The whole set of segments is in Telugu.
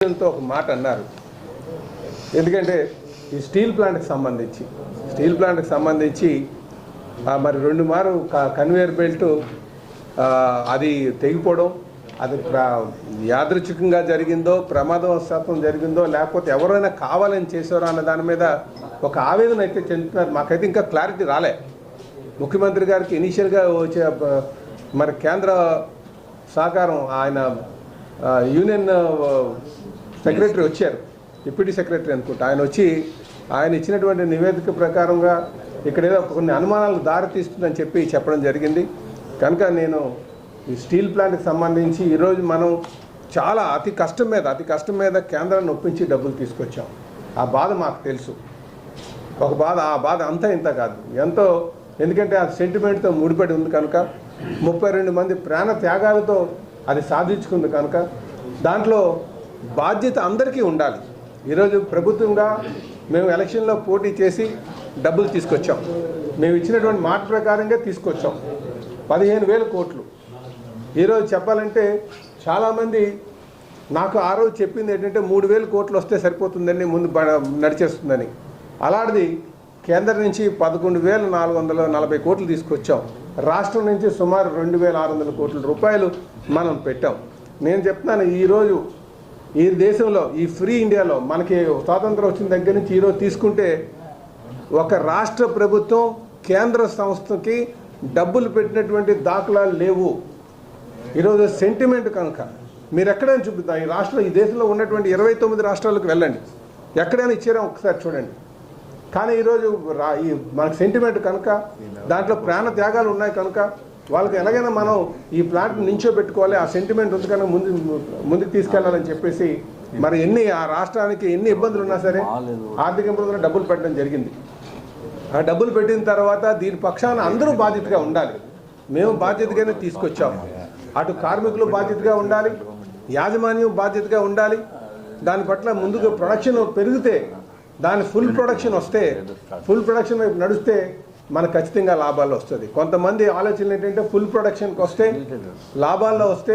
ఒక మాట అన్నారు. ఎందుకంటే ఈ స్టీల్ ప్లాంట్కి సంబంధించి మరి 2 మారు కన్వేయర్ బెల్ట్ అది తెగిపోవడం, అది యాదృచ్ఛికంగా జరిగిందో ప్రమాదవశాతం జరిగిందో లేకపోతే ఎవరైనా కావాలని చేశారో అన్న దాని మీద ఒక ఆవేదన అయితే చెందుతున్నారు. మాకైతే ఇంకా క్లారిటీ రాలే. ముఖ్యమంత్రి గారికి ఇనీషియల్గా వచ్చే మరి కేంద్ర సహకారం ఆయన యూనియన్ సెక్రటరీ వచ్చారు, డిప్యూటీ సెక్రటరీ అనుకుంటా. ఆయన వచ్చి ఆయన ఇచ్చినటువంటి నివేదిక ప్రకారంగా ఇక్కడ ఏదో కొన్ని అనుమానాలు దారితీస్తుందని చెప్పడం జరిగింది. కనుక నేను ఈ స్టీల్ ప్లాంట్కి సంబంధించి ఈరోజు మనం చాలా అతి కష్టం మీద కేంద్రాన్ని ఒప్పించి డబ్బులు తీసుకొచ్చాం. ఆ బాధ మాకు తెలుసు. ఒక బాధ, ఆ బాధ అంతా ఇంత కాదు, ఎంతో. ఎందుకంటే ఆ సెంటిమెంట్తో ముడిపడి ఉంది కనుక, 32 మంది ప్రాణ త్యాగాలతో అది సాధించుకుంది కనుక దాంట్లో బాధ్యత అందరికీ ఉండాలి. ఈరోజు ప్రభుత్వంగా మేము ఎలక్షన్లో పోటీ చేసి డబ్బులు తీసుకొచ్చాం. మేము ఇచ్చినటువంటి మాట ప్రకారంగా తీసుకొచ్చాం 15,000 కోట్లు. ఈరోజు చెప్పాలంటే చాలామంది నాకు ఆ రోజు చెప్పింది ఏంటంటే 3,000 కోట్లు వస్తే సరిపోతుందని, ముందు నడిచేస్తుందని. అలాంటిది కేంద్రం నుంచి 11,440 కోట్లు తీసుకొచ్చాం. రాష్ట్రం నుంచి సుమారు 2,600 కోట్ల రూపాయలు మనం పెట్టాం. నేను చెప్తున్నాను, ఈరోజు ఈ దేశంలో, ఈ ఫ్రీ ఇండియాలో మనకి స్వాతంత్రం వచ్చిన దగ్గర నుంచి ఈరోజు తీసుకుంటే ఒక రాష్ట్ర ప్రభుత్వం కేంద్ర సంస్థకి డబ్బులు పెట్టినటువంటి దాఖలాలు లేవు. ఈరోజు సెంటిమెంట్ కనుక మీరు ఎక్కడైనా చూపిద్దాం, ఈ దేశంలో ఉన్నటువంటి 29 రాష్ట్రాలకు వెళ్ళండి, ఎక్కడైనా ఇచ్చారో ఒకసారి చూడండి. కానీ ఈరోజు మనకు సెంటిమెంట్ కనుక, దాంట్లో ప్రాణ త్యాగాలు ఉన్నాయి కనుక వాళ్ళకి ఎలాగైనా మనం ఈ ప్లాంట్ నించోబెట్టుకోవాలి, ఆ సెంటిమెంట్ ఉంది కనుక ముందుకు తీసుకెళ్లాలని చెప్పేసి మరి ఆ రాష్ట్రానికి ఎన్ని ఇబ్బందులు ఉన్నా సరే ఆర్థిక ఇబ్బందులు డబ్బులు పెట్టడం జరిగింది. ఆ డబ్బులు పెట్టిన తర్వాత దీని పక్షాన అందరూ బాధ్యతగా ఉండాలి. మేము బాధ్యతగానే తీసుకొచ్చాము. అటు కార్మికులు బాధ్యతగా ఉండాలి, యాజమాన్యం బాధ్యతగా ఉండాలి. దాని పట్ల ముందుకు ప్రొడక్షన్ పెరిగితే, దాని ఫుల్ ప్రొడక్షన్ వైపు నడిస్తే మనకు ఖచ్చితంగా లాభాల్లో వస్తుంది. కొంతమంది ఆలోచనలు ఏంటంటే ఫుల్ ప్రొడక్షన్కి వస్తే, లాభాల్లో వస్తే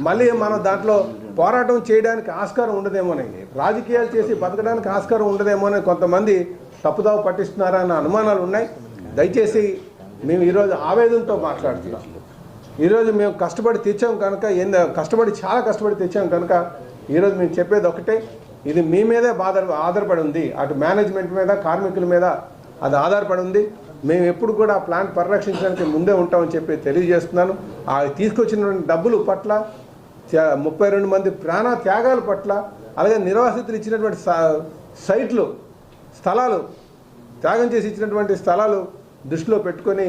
మళ్ళీ మనం దాంట్లో పోరాటం చేయడానికి ఆస్కారం ఉండదేమోని, రాజకీయాలు చేసి బతకడానికి ఆస్కారం ఉండదేమోని కొంతమంది తప్పుదావ పట్టిస్తున్నారన్న అనుమానాలు ఉన్నాయి. దయచేసి మేము ఈరోజు ఆవేదనతో మాట్లాడుతున్నాం. ఈరోజు మేము కష్టపడి తెచ్చాం కనుక, చాలా కష్టపడి తెచ్చాం కనుక ఈరోజు మేము చెప్పేది ఒకటే, ఇది మీ మీదే ఆధారపడి ఉంది. అటు మేనేజ్మెంట్ మీద, కార్మికుల మీద అది ఆధారపడి ఉంది. మేము ఎప్పుడు కూడా ఆ ప్లాంట్ పరిరక్షించడానికి ముందే ఉంటామని చెప్పి తెలియజేస్తున్నాను. ఆ తీసుకొచ్చినటువంటి డబ్బులు పట్ల, 32 మంది ప్రాణ త్యాగాల పట్ల, అలాగే నిర్వాసితులు ఇచ్చినటువంటి స్థలాలు త్యాగం చేసి ఇచ్చినటువంటి స్థలాలు దృష్టిలో పెట్టుకొని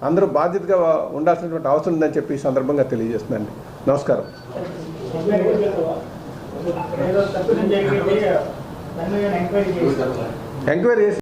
అందరూ బాధ్యతగా ఉండాల్సినటువంటి అవసరం ఉందని చెప్పి ఈ సందర్భంగా తెలియజేస్తున్నాను. నమస్కారం. ఎంక్వైరీ